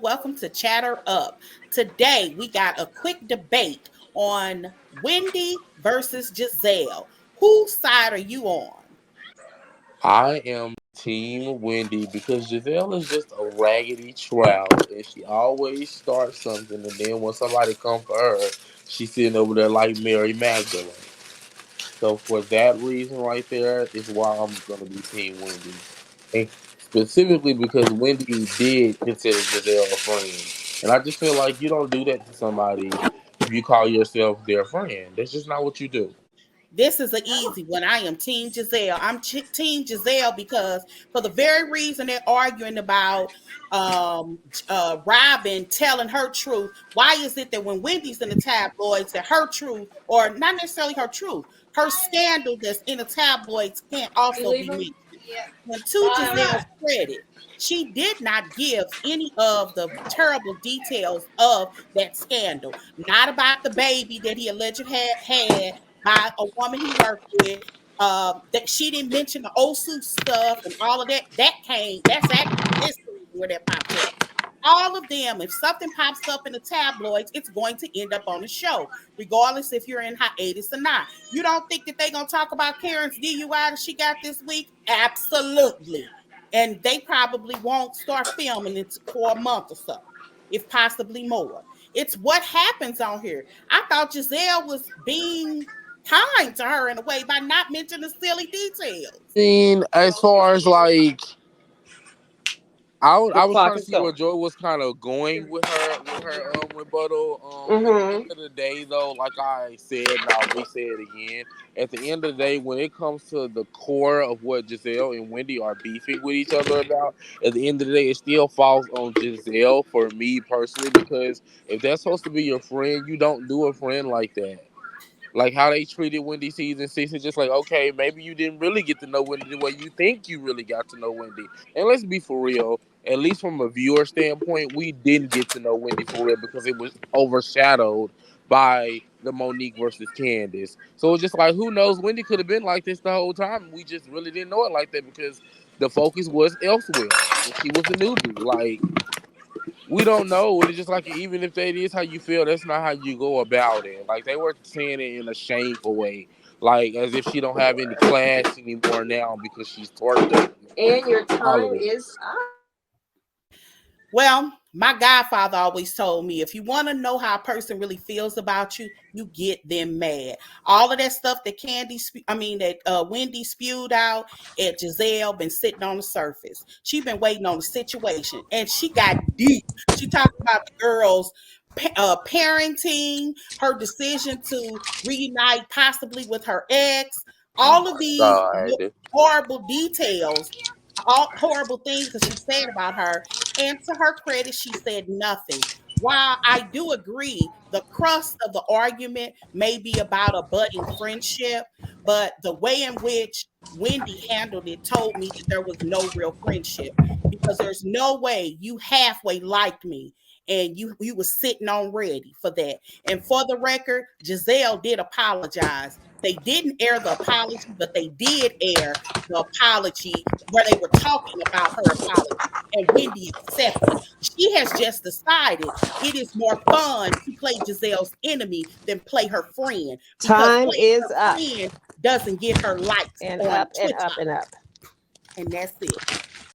Welcome to Chatter Up. Today we got a quick debate on Wendy versus Gizelle. Whose side are you on? I am Team Wendy because Giselle is just a raggedy trout, and she always starts something, and then when somebody comes for her, she's sitting over there like Mary Magdalene. So for that reason right there is why I'm gonna be Team Wendy, and specifically because Wendy did consider Giselle a friend, and I just feel like you don't do that to somebody if you call yourself their friend. That's just not what you do. This is an easy one. I am Team Giselle. I'm Team Giselle because for the very reason they're arguing about Robin telling her truth. Why is it that when Wendy's in the tabloids, that her truth, or not necessarily her truth, her scandal that's in the tabloids can't also be mentioned? And to Giselle's credit, she did not give any of the terrible details of that scandal. Not about the baby that he allegedly had by a woman he worked with. That she didn't mention the Osu stuff and all of that. That's actually this season where that popped up. All of them, if something pops up in the tabloids, it's going to end up on the show, regardless if you're in hiatus or not. You don't think that they're going to talk about Karen's DUI that she got this week? Absolutely. And they probably won't start filming it for a month or so, if possibly more. It's what happens on here. I thought Giselle was being kind to her in a way by not mentioning the silly details. And as far as like The I was clock trying to is see where going. Joy was kind of going with her rebuttal. At the end Mm-hmm. of the day, though, like I said, and I'll re-say it again. At the end of the day, when it comes to the core of what Giselle and Wendy are beefing with each other about, at the end of the day, it still falls on Giselle for me personally. Because if that's supposed to be your friend, you don't do a friend like that. Like how they treated Wendy season 6 is just like, okay, maybe you didn't really get to know Wendy the way you think you really got to know Wendy. And let's be for real, at least from a viewer standpoint, we didn't get to know Wendy for real because it was overshadowed by the Monique versus Candace. So it's just like, who knows? Wendy could have been like this the whole time. We just really didn't know it like that because the focus was elsewhere. And she was a newbie. Like, we don't know. It's just like even if that is how you feel, that's not how you go about it. Like they were saying it in a shameful way, like as if she don't have any class anymore now because she's twerking And your and all of time that. is up. Well, my godfather always told me if you want to know how a person really feels about you, you get them mad. All of that stuff that Wendy spewed out at Giselle been sitting on the surface. She been waiting on the situation, and she got deep. She talked about the girls' parenting, her decision to reunite possibly with her ex. Oh All of my these god. horrible details, all horrible things that she said about her, and to her credit, she said nothing. While I do agree, the crust of the argument may be about a budding friendship, but the way in which Wendy handled it told me that there was no real friendship because there's no way you halfway liked me and you was sitting on ready for that. And for the record, Giselle did apologize. They didn't air the apology, but they did air the apology where they were talking about her apology, and Wendy accepted. She has just decided it is more fun to play Giselle's enemy than play her friend because Time playing is her up friend doesn't get her likes and on up and Twitter, up and up. and that's it.